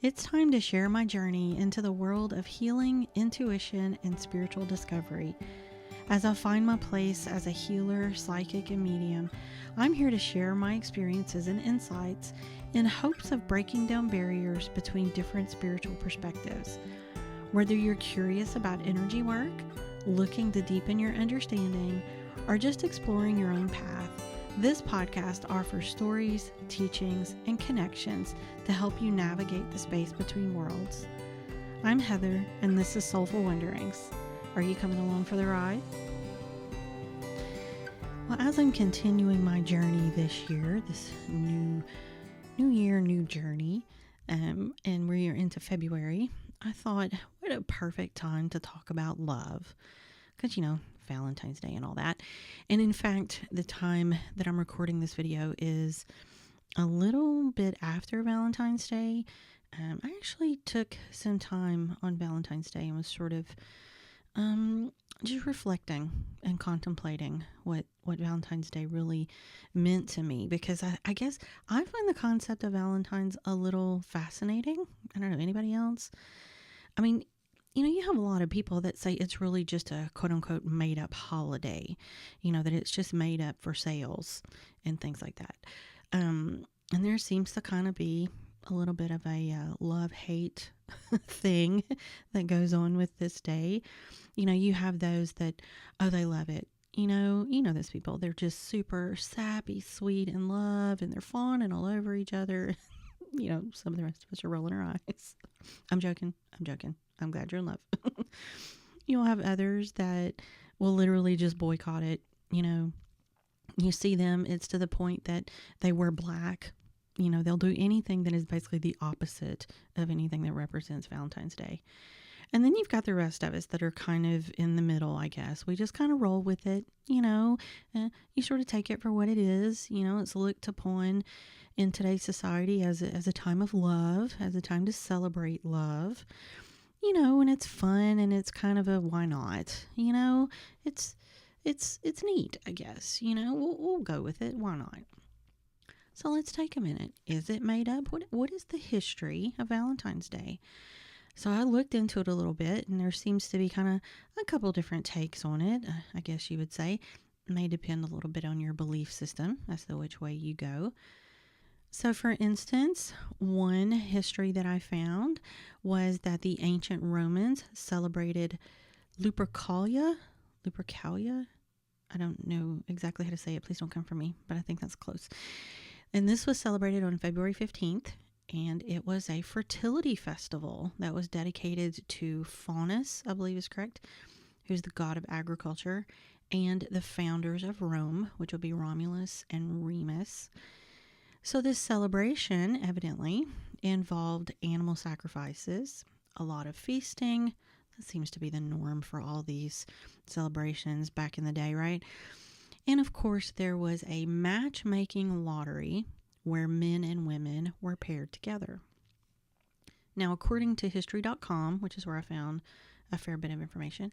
It's time to share my journey into the world of healing, intuition, and spiritual discovery. As I find my place as a healer, psychic, and medium, I'm here to share my experiences and insights in hopes of breaking down barriers between different spiritual perspectives. Whether you're curious about energy work, looking to deepen your understanding, or just exploring your own path, this podcast offers stories, teachings, and connections to help you navigate the space between worlds. I'm Heather, and this is Soulful Wanderings. Are you coming along for the ride? Well, as I'm continuing my journey this year, this new year, new journey, and we're into February, I thought, what a perfect time to talk about love. Because, Valentine's Day and all that. And in fact, the time that I'm recording this video is a little bit after Valentine's Day. I actually took some time on Valentine's Day and was sort of just reflecting and contemplating what Valentine's Day really meant to me, because I guess I find the concept of Valentine's a little fascinating. I don't know, anybody else? I mean, you have a lot of people that say it's really just a quote unquote made up holiday, that it's just made up for sales and things like that. And there seems to kind of be a little bit of a love-hate thing that goes on with this day. You have those that, oh, they love it. You know those people, they're just super sappy, sweet, in love, and they're fawning all over each other. Some of the rest of us are rolling our eyes. I'm joking. I'm glad you're in love. You'll have others that will literally just boycott it. You see them, it's to the point that they wear black. They'll do anything that is basically the opposite of anything that represents Valentine's Day. And then you've got the rest of us that are kind of in the middle, I guess. We just kind of roll with it, you sort of take it for what it is. It's looked upon in today's society as a time of love, as a time to celebrate love. And it's fun, and it's kind of a why not? It's neat, I guess. We'll go with it. Why not? So let's take a minute. Is it made up? What is the history of Valentine's Day? So I looked into it a little bit, and there seems to be kind of a couple different takes on it. I guess you would say it may depend a little bit on your belief system as to which way you go. So, for instance, one history that I found was that the ancient Romans celebrated Lupercalia. I don't know exactly how to say it. Please don't come for me, but I think that's close. And this was celebrated on February 15th, and it was a fertility festival that was dedicated to Faunus, I believe is correct, who's the god of agriculture, and the founders of Rome, which would be Romulus and Remus. So this celebration evidently involved animal sacrifices, a lot of feasting. That seems to be the norm for all these celebrations back in the day, right? And of course, there was a matchmaking lottery where men and women were paired together. Now, according to history.com, which is where I found a fair bit of information,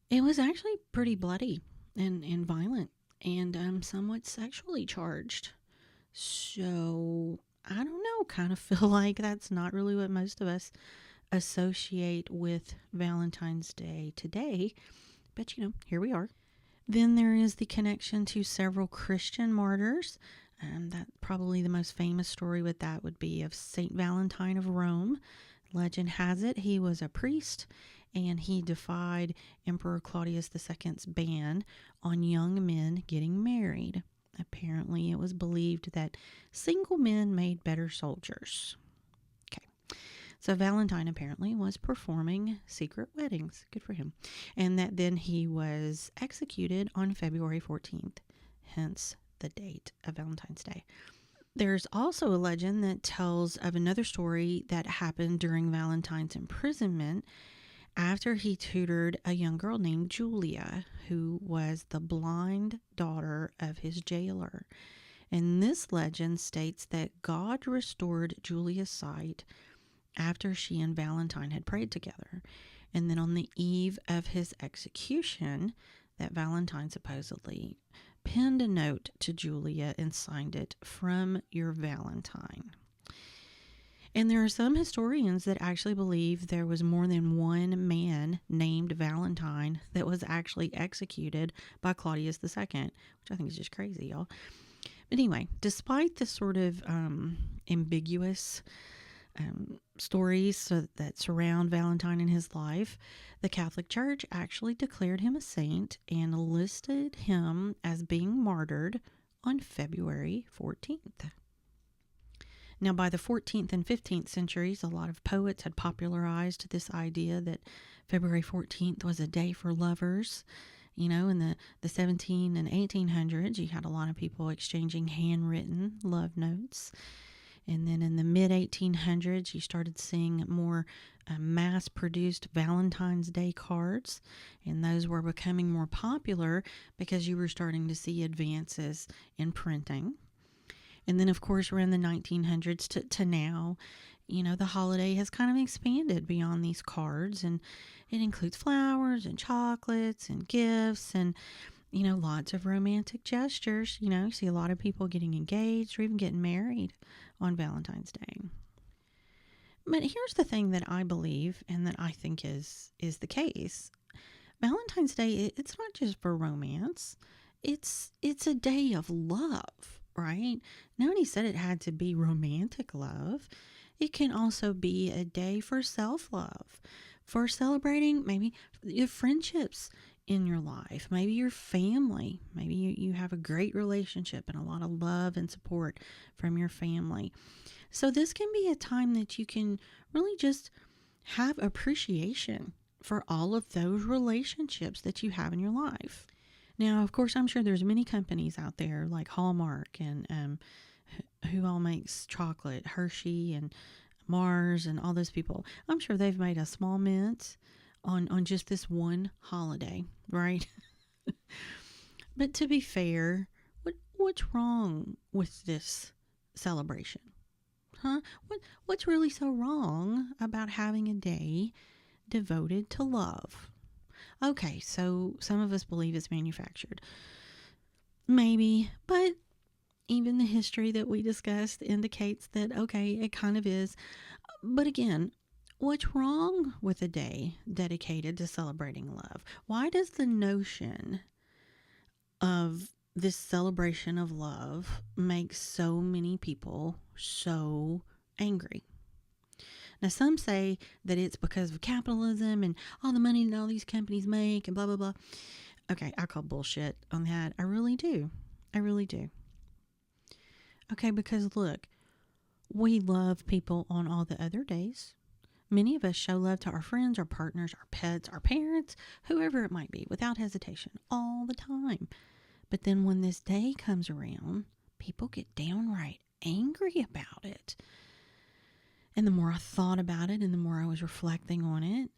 it was actually pretty bloody and violent and somewhat sexually charged. So, I don't know, kind of feel like that's not really what most of us associate with Valentine's Day today. But, here we are. Then there is the connection to several Christian martyrs. That probably the most famous story with that would be of Saint Valentine of Rome. Legend has it he was a priest, and he defied Emperor Claudius II's ban on young men getting married. Apparently, it was believed that single men made better soldiers. Okay, so Valentine apparently was performing secret weddings. Good for him. And that then he was executed on February 14th, hence the date of Valentine's Day. There's also a legend that tells of another story that happened during Valentine's imprisonment after he tutored a young girl named Julia, who was the blind daughter of his jailer. And this legend states that God restored Julia's sight after she and Valentine had prayed together. And then on the eve of his execution, that Valentine supposedly penned a note to Julia and signed it, "From your Valentine." And there are some historians that actually believe there was more than one man named Valentine that was actually executed by Claudius II, which I think is just crazy, y'all. But anyway, despite the sort of ambiguous stories that surround Valentine and his life, the Catholic Church actually declared him a saint and listed him as being martyred on February 14th. Now, by the 14th and 15th centuries, a lot of poets had popularized this idea that February 14th was a day for lovers. You know, in the 17 and 1800s, you had a lot of people exchanging handwritten love notes. And then in the mid 1800s, you started seeing more mass-produced Valentine's Day cards. And those were becoming more popular because you were starting to see advances in printing. And then, of course, around the 1900s to now, you know, the holiday has kind of expanded beyond these cards. And it includes flowers and chocolates and gifts and, you know, lots of romantic gestures. You know, you see a lot of people getting engaged or even getting married on Valentine's Day. But here's the thing that I believe and that I think is the case. Valentine's Day, it's not just for romance. It's a day of love, right? Nobody said it had to be romantic love. It can also be a day for self-love, for celebrating maybe your friendships in your life, maybe your family. Maybe you have a great relationship and a lot of love and support from your family. So this can be a time that you can really just have appreciation for all of those relationships that you have in your life. Now, of course, I'm sure there's many companies out there like Hallmark and who all makes chocolate, Hershey and Mars and all those people. I'm sure they've made a small mint on just this one holiday, right? But to be fair, what's wrong with this celebration? Huh? What's really so wrong about having a day devoted to love? Okay, so some of us believe it's manufactured. Maybe, but even the history that we discussed indicates that, okay, it kind of is. But again, what's wrong with a day dedicated to celebrating love? Why does the notion of this celebration of love make so many people so angry? Now, some say that it's because of capitalism and all the money that all these companies make and blah, blah, blah. Okay, I call bullshit on that. I really do. I really do. Okay, because look, we love people on all the other days. Many of us show love to our friends, our partners, our pets, our parents, whoever it might be, without hesitation, all the time. But then when this day comes around, people get downright angry about it. And the more I thought about it and the more I was reflecting on it,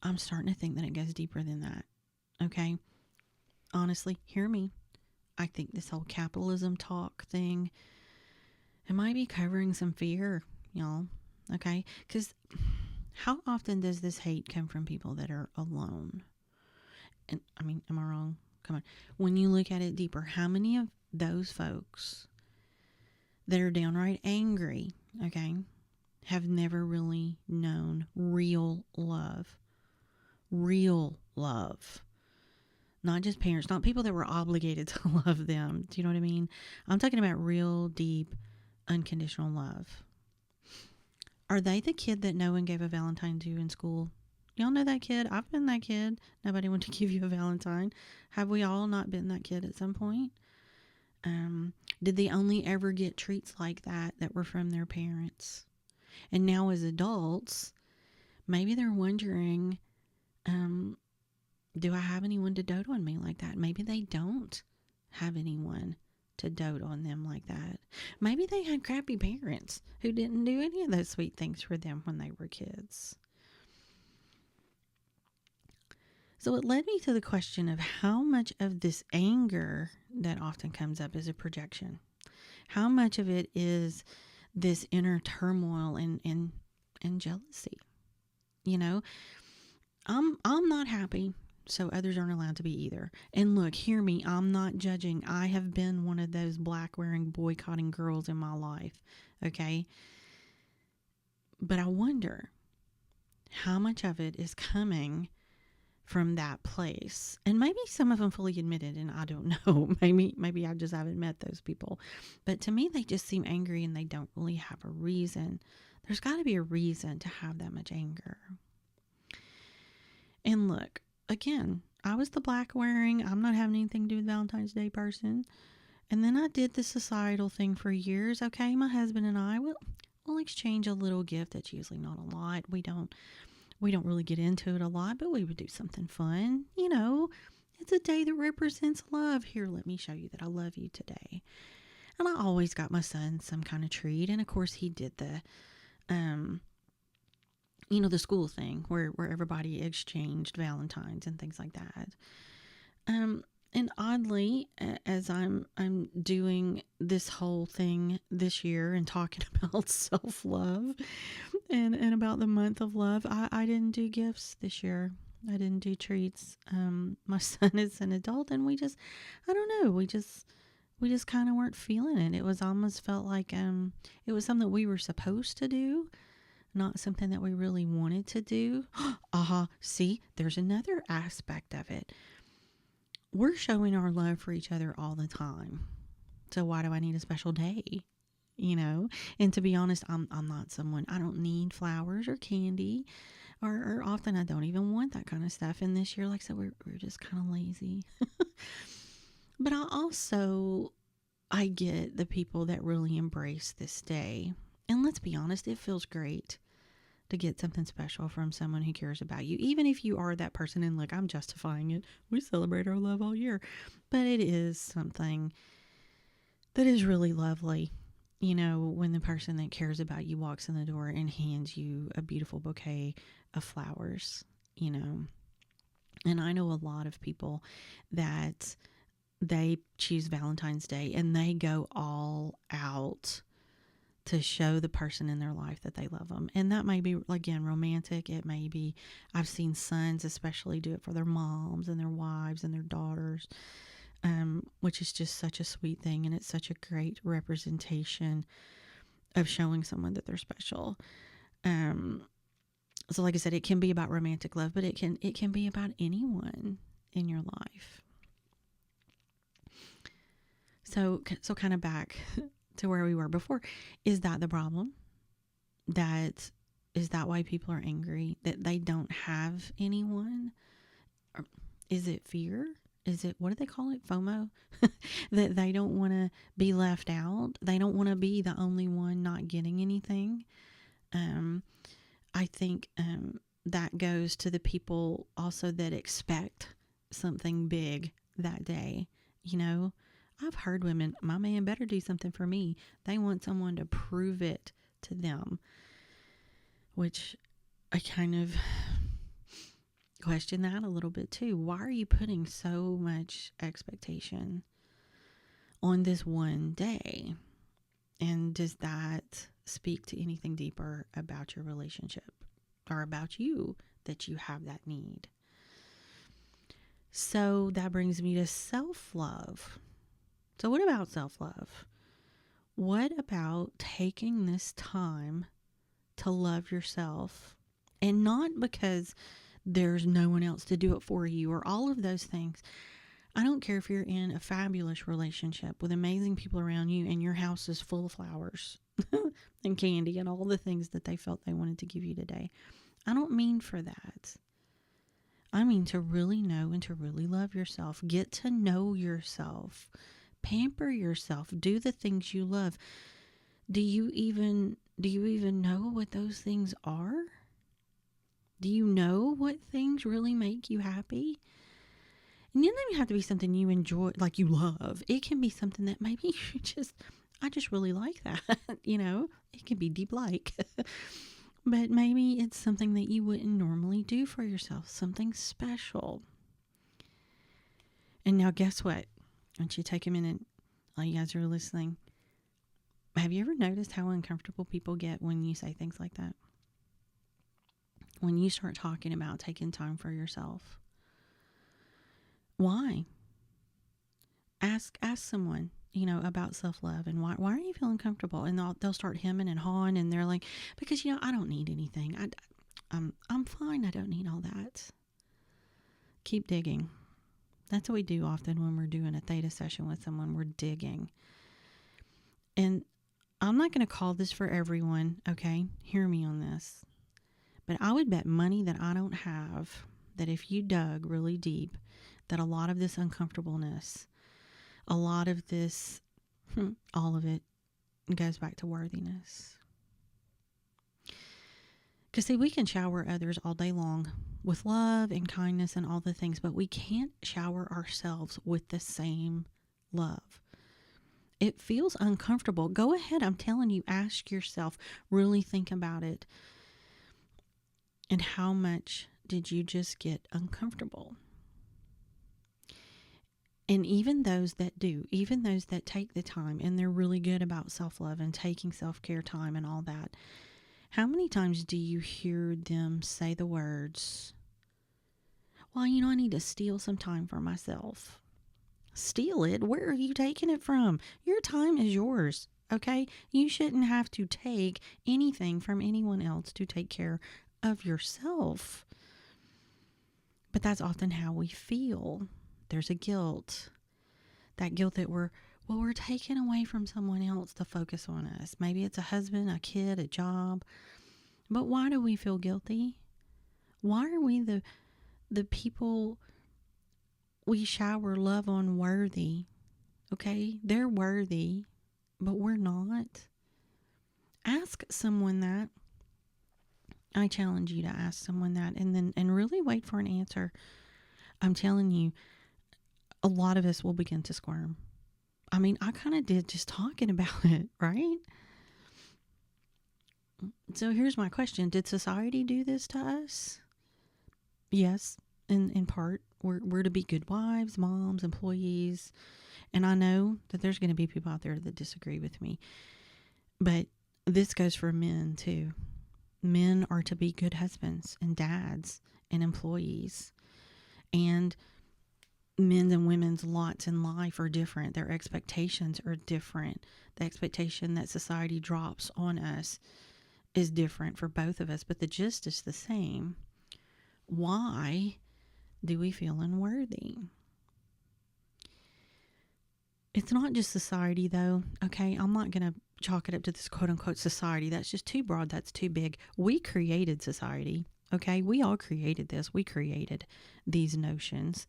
I'm starting to think that it goes deeper than that. Okay? Honestly, hear me. I think this whole capitalism talk thing, it might be covering some fear, y'all. Okay? Because how often does this hate come from people that are alone? And I mean, am I wrong? Come on. When you look at it deeper, how many of those folks that are downright angry, okay, have never really known real love? Real love. Not just parents, not people that were obligated to love them. Do you know what I mean? I'm talking about real, deep, unconditional love. Are they the kid that no one gave a Valentine to in school? Y'all know that kid? I've been that kid. Nobody wanted to give you a Valentine. Have we all not been that kid at some point? Did they only ever get treats like that were from their parents? And now as adults, maybe they're wondering, do I have anyone to dote on me like that? Maybe they don't have anyone to dote on them like that. Maybe they had crappy parents who didn't do any of those sweet things for them when they were kids. So it led me to the question of how much of this anger that often comes up is a projection. How much of it is this inner turmoil and jealousy? You know, I'm not happy, so others aren't allowed to be either. And look, hear me, I'm not judging. I have been one of those black wearing boycotting girls in my life. Okay. But I wonder how much of it is coming from that place. And maybe some of them fully admit it, and I don't know. Maybe I just haven't met those people. But to me, they just seem angry and they don't really have a reason. There's got to be a reason to have that much anger. And look, again, I was the black wearing, I'm not having anything to do with Valentine's Day person. And then I did the societal thing for years. Okay, my husband and I we'll exchange a little gift. That's usually not a lot. We don't really get into it a lot, but we would do something fun. It's a day that represents love. Here, let me show you that I love you today. And I always got my son some kind of treat. And of course he did the the school thing where everybody exchanged Valentines and things like that. And oddly, as I'm doing this whole thing this year and talking about self-love and about the month of love, I didn't do gifts this year. I didn't do treats. My son is an adult, and we just kind of weren't feeling it. It was almost felt like it was something that we were supposed to do, not something that we really wanted to do. See, there's another aspect of it. We're showing our love for each other all the time. So why do I need a special day? And to be honest, I'm not someone, I don't need flowers or candy, or often I don't even want that kind of stuff. And this year, like I said, we're just kind of lazy. But I get the people that really embrace this day. And let's be honest, it feels great to get something special from someone who cares about you, even if you are that person. And look, I'm justifying it. We celebrate our love all year, but it is something that is really lovely. When the person that cares about you walks in the door and hands you a beautiful bouquet of flowers, and I know a lot of people that they choose Valentine's Day and they go all out to show the person in their life that they love them. And that may be, again, romantic. It may be, I've seen sons especially do it for their moms and their wives and their daughters, which is just such a sweet thing. And it's such a great representation of showing someone that they're special. So like I said, it can be about romantic love, but it can be about anyone in your life. So kind of back to where we were before. Is that the problem? Is that why people are angry? That they don't have anyone? Or is it fear? Is it, what do they call it? FOMO? That they don't want to be left out. They don't want to be the only one not getting anything. I think that goes to the people also that expect something big that day. I've heard women, my man better do something for me. They want someone to prove it to them, which I kind of question that a little bit too. Why are you putting so much expectation on this one day? And does that speak to anything deeper about your relationship or about you, that you have that need? So that brings me to self-love. So what about self-love? What about taking this time to love yourself? And not because there's no one else to do it for you or all of those things. I don't care if you're in a fabulous relationship with amazing people around you and your house is full of flowers and candy and all the things that they felt they wanted to give you today. I don't mean for that. I mean to really know and to really love yourself. Get to know yourself. Pamper yourself. Do the things you love. Do you even know what those things are? Do you know what things really make you happy? And it doesn't even have to be something you enjoy, like you love. It can be something that maybe I just really like that. It can be deep like. But maybe it's something that you wouldn't normally do for yourself. Something special. And now guess what? Why don't you take a minute, all you guys are listening. Have you ever noticed how uncomfortable people get when you say things like that? When you start talking about taking time for yourself. Why? Ask someone. about self-love and why are you feeling comfortable? And they'll start hemming and hawing, and they're like, because, I don't need anything. I'm fine. I don't need all that. Keep digging. That's what we do often when we're doing a theta session with someone. We're digging. And I'm not going to call this for everyone, okay? Hear me on this. But I would bet money that I don't have that if you dug really deep, that a lot of this uncomfortableness, a lot of this, all of it goes back to worthiness. Because see, we can shower others all day long with love and kindness and all the things, but we can't shower ourselves with the same love. It feels uncomfortable. Go ahead, I'm telling you, ask yourself, really think about it. And how much did you just get uncomfortable? And even those that do, even those that take the time and they're really good about self-love and taking self-care time and all that, how many times do you hear them say the words, well, I need to steal some time for myself. Steal it? Where are you taking it from? Your time is yours, okay? You shouldn't have to take anything from anyone else to take care of yourself. But that's often how we feel. There's a guilt. That guilt that we're taking away from someone else to focus on us. Maybe it's a husband, a kid, a job. But why do we feel guilty? Why are we the people we shower love on worthy? Okay, they're worthy, but we're not. Ask someone that. I challenge you to ask someone that and really wait for an answer. I'm telling you, a lot of us will begin to squirm. I mean, I kind of did just talking about it, right? So here's my question. Did society do this to us? Yes, in part. We're to be good wives, moms, employees. And I know that there's going to be people out there that disagree with me. But this goes for men too. Men are to be good husbands and dads and employees. And men's and women's lots in life are different. Their expectations are different. The expectation that society drops on us is different for both of us, but the gist is the same. Why do we feel unworthy? It's not just society though, okay? I'm not going to chalk it up to this quote unquote society. That's just too broad. That's too big. We created society, okay? We all created this. We created these notions.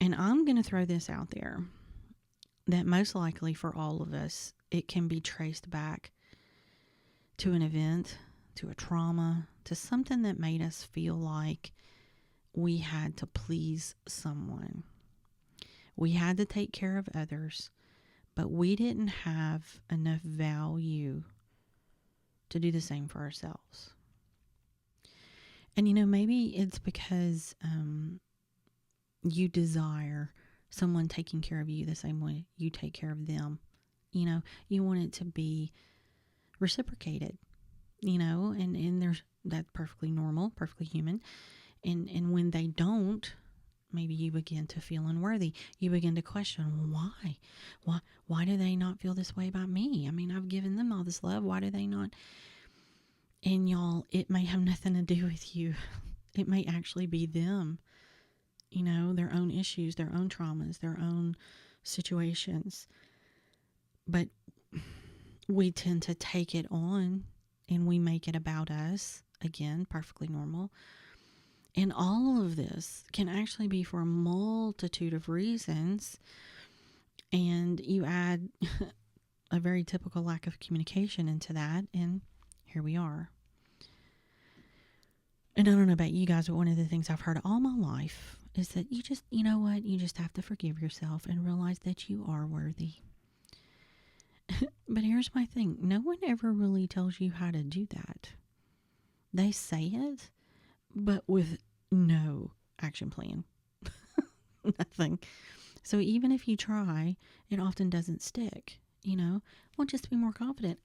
And I'm going to throw this out there that most likely for all of us, it can be traced back to an event, to a trauma, to something that made us feel like we had to please someone. We had to take care of others, but we didn't have enough value to do the same for ourselves. And maybe it's because you desire someone taking care of you the same way you take care of them. You want it to be reciprocated, and that's perfectly normal, perfectly human. And when they don't, maybe you begin to feel unworthy. You begin to question, why do they not feel this way about me? I mean, I've given them all this love. Why do they not? And y'all, it may have nothing to do with you. It may actually be them, their own issues, their own traumas, their own situations. But we tend to take it on and we make it about us. Again, perfectly normal. And all of this can actually be for a multitude of reasons. And you add a very typical lack of communication into that, and here we are. And I don't know about you guys, but one of the things I've heard all my life is that you just have to forgive yourself and realize that you are worthy. But here's my thing. No one ever really tells you how to do that. They say it, but with no action plan. Nothing. So even if you try, it often doesn't stick, Well, just be more confident.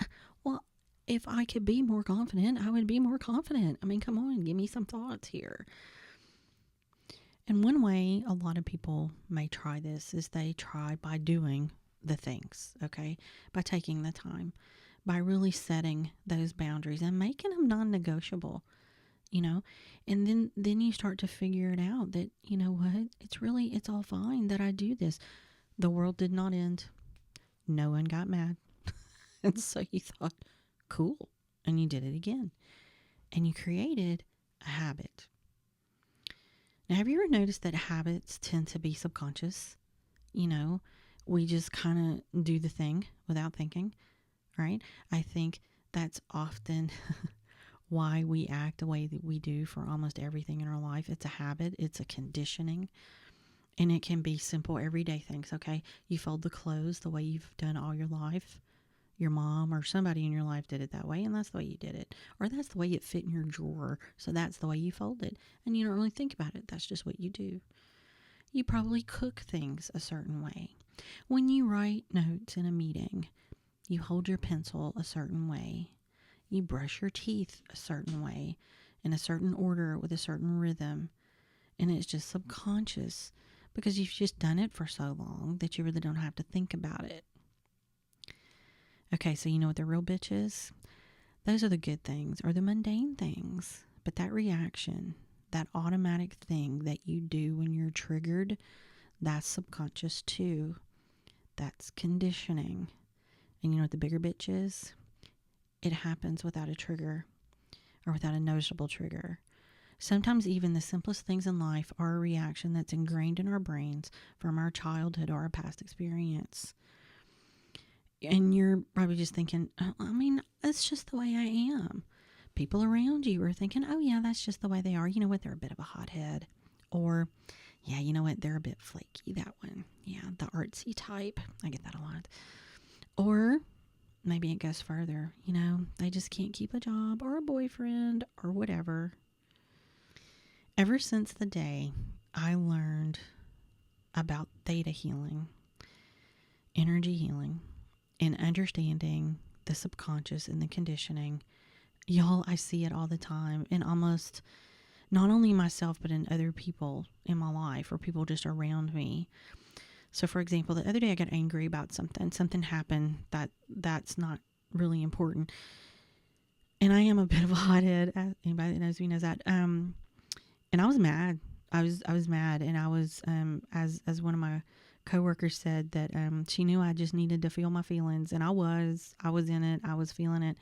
Well, if I could be more confident, I would be more confident. I mean, come on, give me some thoughts here. And one way a lot of people may try this is they try by doing the things, okay? By taking the time, by really setting those boundaries and making them non-negotiable, you know? And then you start to figure it out that, you know what? It's all fine that I do this. The world did not end. No one got mad. And so you thought, cool. And you did it again. And you created a habit. Now, have you ever noticed that habits tend to be subconscious? You know, we just kind of do the thing without thinking, right? I think that's often why we act the way that we do for almost everything in our life. It's a habit, it's a conditioning, and it can be simple everyday things, okay? You fold the clothes the way you've done all your life. Your mom or somebody in your life did it that way, and that's the way you did it. Or that's the way it fit in your drawer, so that's the way you fold it. And you don't really think about it. That's just what you do. You probably cook things a certain way. When you write notes in a meeting, you hold your pencil a certain way. You brush your teeth a certain way, in a certain order with a certain rhythm. And it's just subconscious because you've just done it for so long that you really don't have to think about it. Okay, so you know what the real bitch is? Those are the good things or the mundane things. But that reaction, that automatic thing that you do when you're triggered, that's subconscious too. That's conditioning. And you know what the bigger bitch is? It happens without a trigger or without a noticeable trigger. Sometimes even the simplest things in life are a reaction that's ingrained in our brains from our childhood or our past experience. And you're probably just thinking, I mean, that's just the way I am. People around you are thinking, oh yeah, that's just the way they are. You know what? They're a bit of a hothead. Or, yeah, you know what? They're a bit flaky, that one. Yeah, the artsy type. I get that a lot. Or maybe it goes further. You know, they just can't keep a job or a boyfriend or whatever. Ever since the day I learned about theta healing, energy healing, and understanding the subconscious and the conditioning, y'all, I see it all the time in almost not only myself, but in other people in my life or people just around me. So for example, the other day I got angry about something happened that's not really important. And I am a bit of a hothead. Anybody that knows me knows that. And I was mad. I was mad. And I was, as one of my coworkers said, that she knew I just needed to feel my feelings, and I was in it. I was feeling it.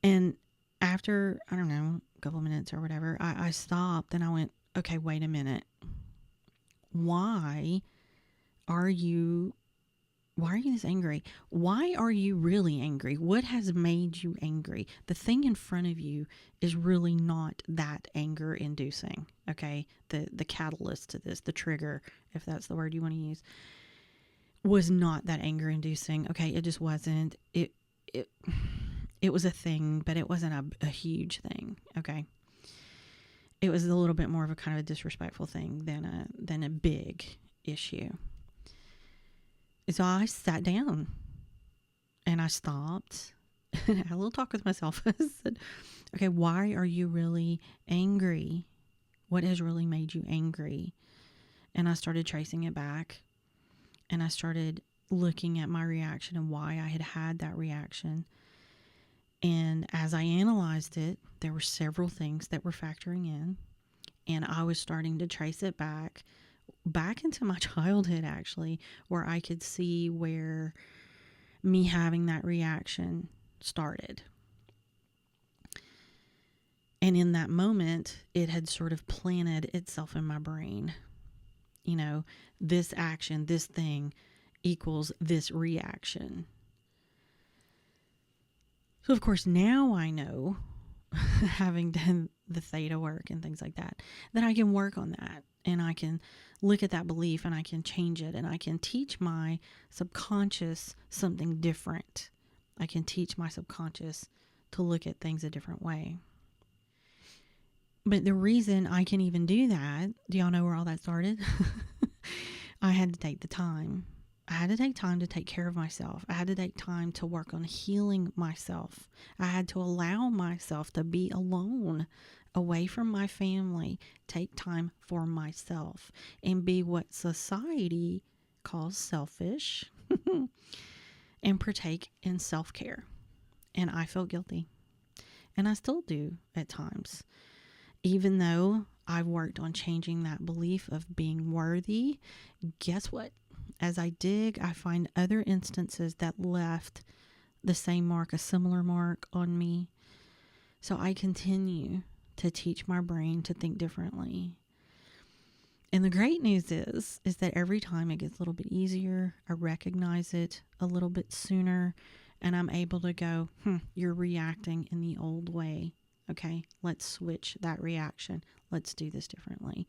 And after, I don't know, a couple of minutes or whatever, I stopped and I went, okay, wait a minute. Why are you this angry? Why are you really angry? What has made you angry? The thing in front of you is really not that anger inducing. Okay. The catalyst to this, the trigger, if that's the word you want to use, was not that anger inducing. Okay. It just wasn't. It was a thing, but it wasn't a huge thing. Okay. It was a little bit more of a kind of a disrespectful thing than a big issue. So I sat down and I stopped and I had a little talk with myself. I said, okay, why are you really angry? What has really made you angry? And I started tracing it back, and I started looking at my reaction and why I had that reaction. And as I analyzed it, there were several things that were factoring in, and I was starting to trace it back into my childhood, actually, where I could see where me having that reaction started. And in that moment, it had sort of planted itself in my brain. You know, this action, this thing equals this reaction. So, of course, now I know, having done the theta work and things like that I can work on that, and I can look at that belief and I can change it, and I can teach my subconscious something different. I can teach my subconscious to look at things a different way. But the reason I can even do that, do y'all know where all that started? I had to take the time. I had to take time to take care of myself. I had to take time to work on healing myself. I had to allow myself to be alone, away from my family, take time for myself, and be what society calls selfish and partake in self-care. And I felt guilty. And I still do at times. Even though I've worked on changing that belief of being worthy, guess what? As I dig, I find other instances that left the same mark, a similar mark on me. So I continue to teach my brain to think differently. And the great news is that every time it gets a little bit easier, I recognize it a little bit sooner, and I'm able to go, you're reacting in the old way. Okay, let's switch that reaction. Let's do this differently.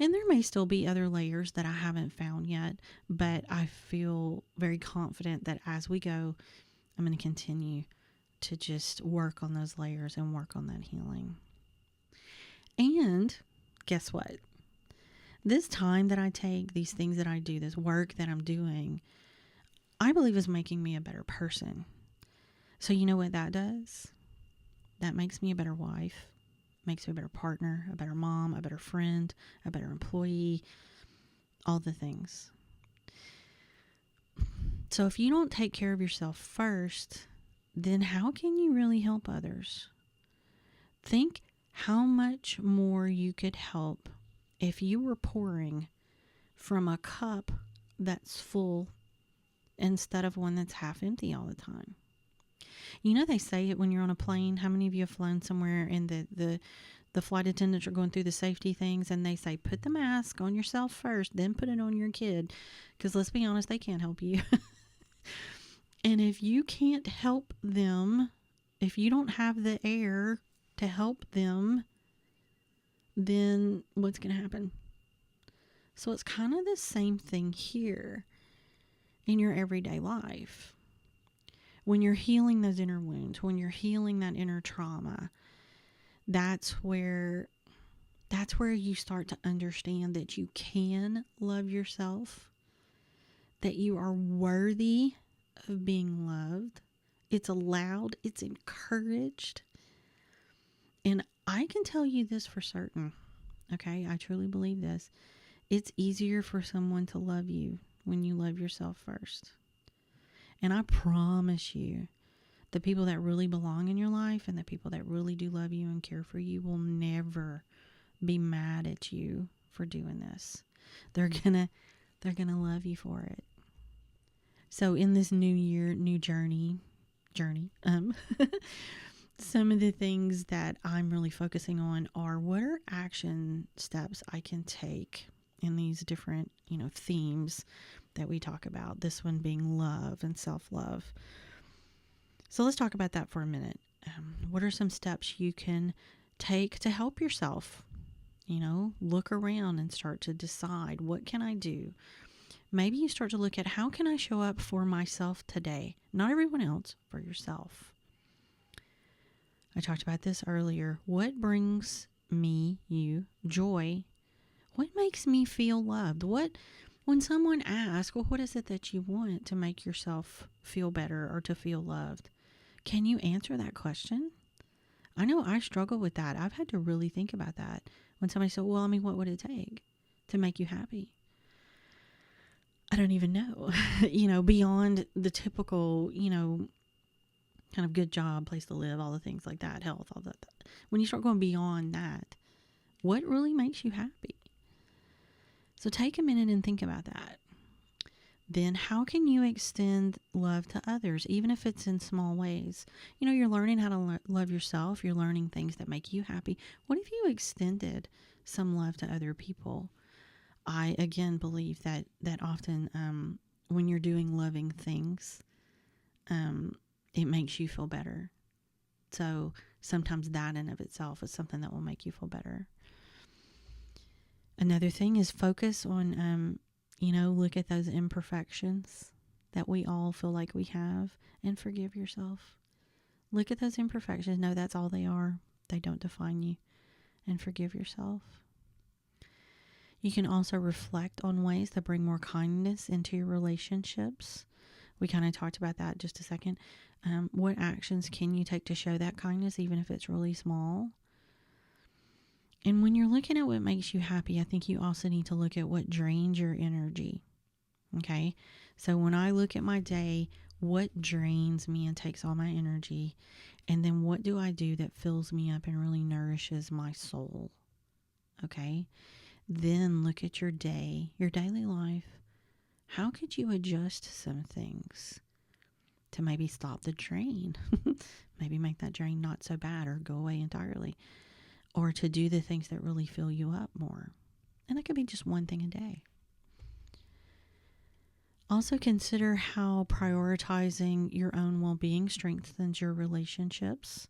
And there may still be other layers that I haven't found yet, but I feel very confident that as we go, I'm going to continue to just work on those layers and work on that healing. And guess what? This time that I take, these things that I do, this work that I'm doing, I believe is making me a better person. So you know what that does? That makes me a better wife, makes me a better partner, a better mom, a better friend, a better employee, all the things. So if you don't take care of yourself first, then how can you really help others? Think how much more you could help if you were pouring from a cup that's full instead of one that's half empty all the time. You know, they say it when you're on a plane. How many of you have flown somewhere and the flight attendants are going through the safety things and they say, put the mask on yourself first, then put it on your kid. Because let's be honest, they can't help you. And if you can't help them, if you don't have the air to help them, then what's going to happen? So it's kind of the same thing here in your everyday life. When you're healing those inner wounds, when you're healing that inner trauma, that's where you start to understand that you can love yourself, that you are worthy of being loved. It's allowed, it's encouraged. And I can tell you this for certain, okay? I truly believe this. It's easier for someone to love you when you love yourself first. And I promise you, the people that really belong in your life and the people that really do love you and care for you will never be mad at you for doing this. They're gonna love you for it. So in this new year, new journey, some of the things that I'm really focusing on are what are action steps I can take in these different, themes that we talk about. This one being love and self-love. So let's talk about that for a minute. What are some steps you can take to help yourself? Look around and start to decide, what can I do? Maybe you start to look at, how can I show up for myself today? Not everyone else, for yourself. I talked about this earlier. What brings you joy? What makes me feel loved? When someone asks, well, what is it that you want to make yourself feel better or to feel loved? Can you answer that question? I know I struggle with that. I've had to really think about that. When somebody said, well, what would it take to make you happy? I don't even know, beyond the typical, kind of good job, place to live, all the things like that, health, all that. When you start going beyond that, what really makes you happy? So take a minute and think about that. Then how can you extend love to others, even if it's in small ways? You're learning how to love yourself. You're learning things that make you happy. What if you extended some love to other people? I, again, believe that often when you're doing loving things, it makes you feel better. So sometimes that in of itself is something that will make you feel better. Another thing is focus on, look at those imperfections that we all feel like we have and forgive yourself. Look at those imperfections. No, that's all they are. They don't define you. And forgive yourself. You can also reflect on ways that bring more kindness into your relationships. We kind of talked about that just a second. What actions can you take to show that kindness, even if it's really small? And when you're looking at what makes you happy, I think you also need to look at what drains your energy. Okay. So when I look at my day, what drains me and takes all my energy? And then what do I do that fills me up and really nourishes my soul? Okay. Then look at your day, your daily life. How could you adjust some things to maybe stop the drain? Maybe make that drain not so bad or go away entirely. Or to do the things that really fill you up more. And that could be just one thing a day. Also consider how prioritizing your own well-being strengthens your relationships,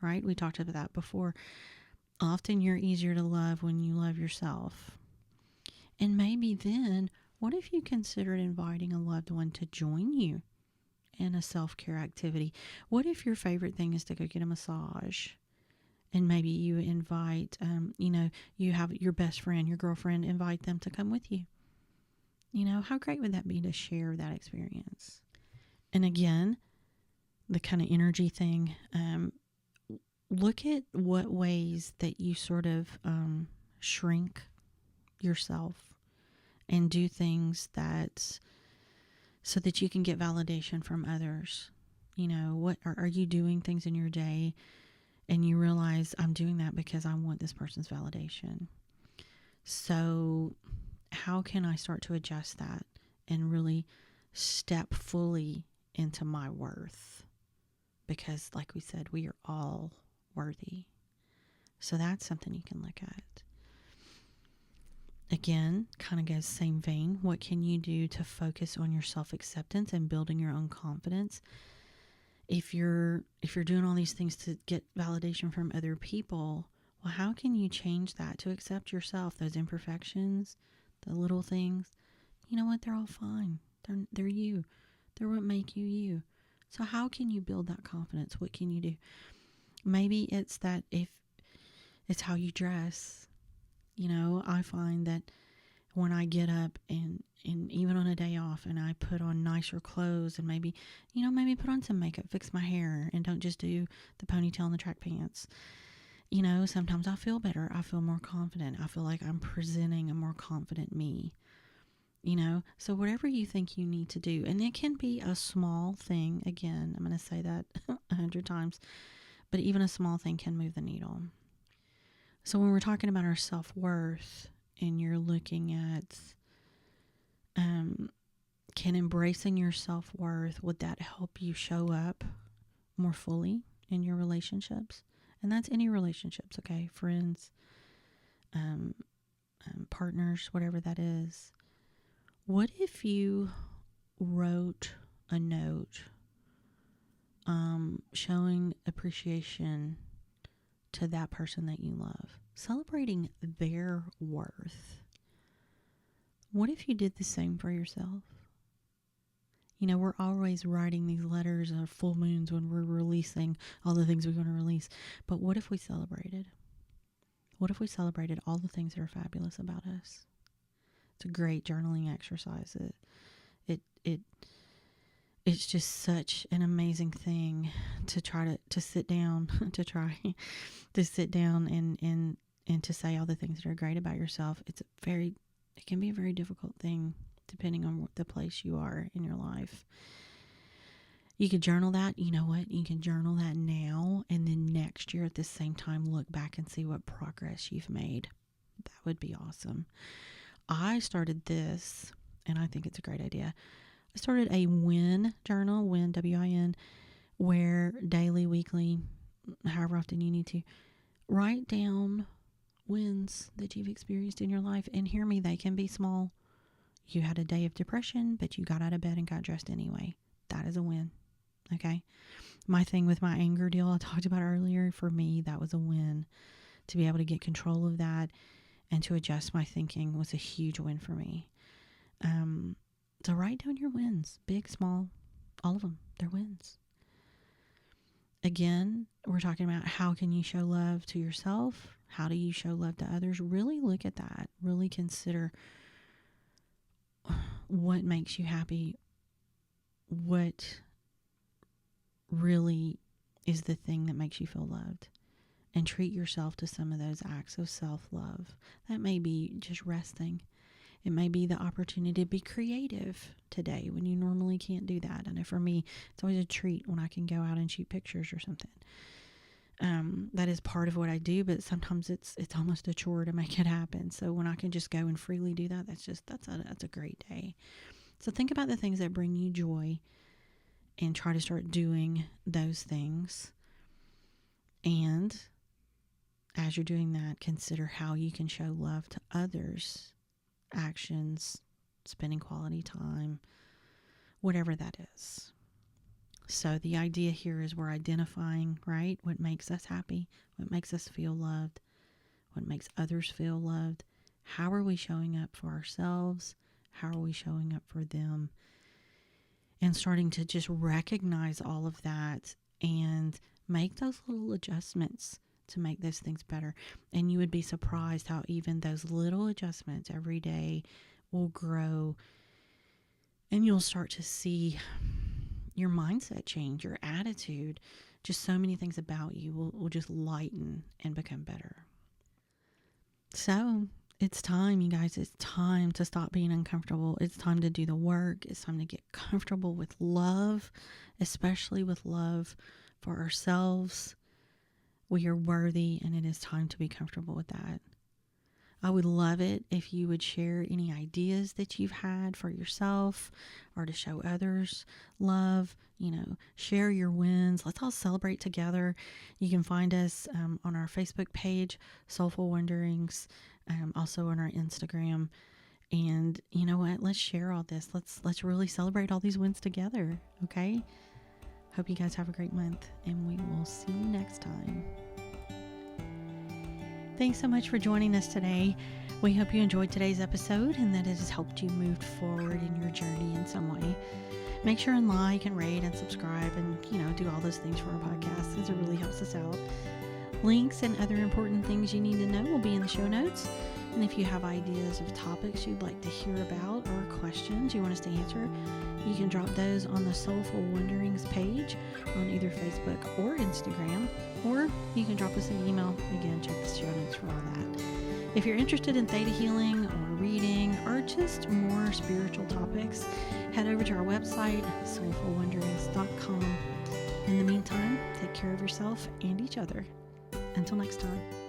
right? We talked about that before. Often you're easier to love when you love yourself. And maybe then, what if you considered inviting a loved one to join you in a self-care activity? What if your favorite thing is to go get a massage? And maybe you invite, you have your best friend, your girlfriend, invite them to come with you. How great would that be to share that experience? And again, the kind of energy thing, look at what ways that you sort of shrink yourself and do things so that you can get validation from others. What are you doing things in your day and you realize I'm doing that because I want this person's validation. So how can I start to adjust that and really step fully into my worth? Because like we said, we are all worthy. So that's something you can look at. Again, kind of goes same vein. What can you do to focus on your self-acceptance and building your own confidence? If you're doing all these things to get validation from other people, well, how can you change that to accept yourself? Those imperfections, the little things, you know what? They're all fine. They're you. They're what make you you. So how can you build that confidence? What can you do? Maybe it's that if it's how you dress. I find that when I get up and even on a day off and I put on nicer clothes and maybe put on some makeup, fix my hair, and don't just do the ponytail and the track pants. Sometimes I feel better. I feel more confident. I feel like I'm presenting a more confident me. So whatever you think you need to do, and it can be a small thing. Again, I'm going to say that 100 times, but even a small thing can move the needle. So when we're talking about our self-worth and you're looking at, can embracing your self-worth, would that help you show up more fully in your relationships? And that's any relationships, okay? Friends, partners, whatever that is. What if you wrote a note showing appreciation to that person that you love, celebrating their worth? What if you did the same for yourself? We're always writing these letters of full moons when we're releasing all the things we want to release. But what if we celebrated? What if we celebrated all the things that are fabulous about us? It's a great journaling exercise. It's just such an amazing thing to try to sit down, to sit down and to say all the things that are great about yourself. It can be a very difficult thing depending on the place you are in your life. You could journal that. You know what? You can journal that now, and then next year at the same time, look back and see what progress you've made. That would be awesome. I started this, and I think it's a great idea. I started a WIN journal, WIN, W-I-N, where daily, weekly, however often you need to, write down wins that you've experienced in your life. And hear me, they can be small. You had a day of depression, but you got out of bed and got dressed anyway. That is a win. Okay. My thing with my anger deal I talked about earlier, for me, that was a win. To be able to get control of that and to adjust my thinking was a huge win for me. So write down your wins, big, small, all of them. They're wins. Again, we're talking about how can you show love to yourself? How do you show love to others? Really look at that. Really consider what makes you happy. What really is the thing that makes you feel loved? And treat yourself to some of those acts of self-love. That may be just resting. It may be the opportunity to be creative today when you normally can't do that. I know for me, it's always a treat when I can go out and shoot pictures or something. That is part of what I do, but sometimes it's almost a chore to make it happen. So when I can just go and freely do that, that's a great day. So think about the things that bring you joy and try to start doing those things. And as you're doing that, consider how you can show love to others. Actions, spending quality time, whatever that is. So the idea here is we're identifying, right, what makes us happy, what makes us feel loved, what makes others feel loved. How are we showing up for ourselves? How are we showing up for them? And starting to just recognize all of that and make those little adjustments to make those things better. And you would be surprised how even those little adjustments every day will grow, and you'll start to see your mindset change, your attitude, just so many things about you will just lighten and become better. So it's time, you guys. It's time to stop being uncomfortable. It's time to do the work. It's time to get comfortable with love, especially with love for ourselves. We are worthy, and it is time to be comfortable with that. I would love it if you would share any ideas that you've had for yourself or to show others love. Share your wins. Let's all celebrate together. You can find us on our Facebook page, Soulful Wanderings, also on our Instagram. And you know what? Let's share all this. Let's really celebrate all these wins together. Okay? Hope you guys have a great month, and we will see you next time. Thanks so much for joining us today. We hope you enjoyed today's episode and that it has helped you move forward in your journey in some way. Make sure and like and rate and subscribe and, do all those things for our podcast, because it really helps us out. Links and other important things you need to know will be in the show notes. And if you have ideas of topics you'd like to hear about or questions you want us to answer, you can drop those on the Soulful Wanderings page on either Facebook or Instagram, or you can drop us an email. Again, check the show notes for all that. If you're interested in theta healing or reading or just more spiritual topics, head over to our website, soulfulwanderings.com. In the meantime, take care of yourself and each other. Until next time.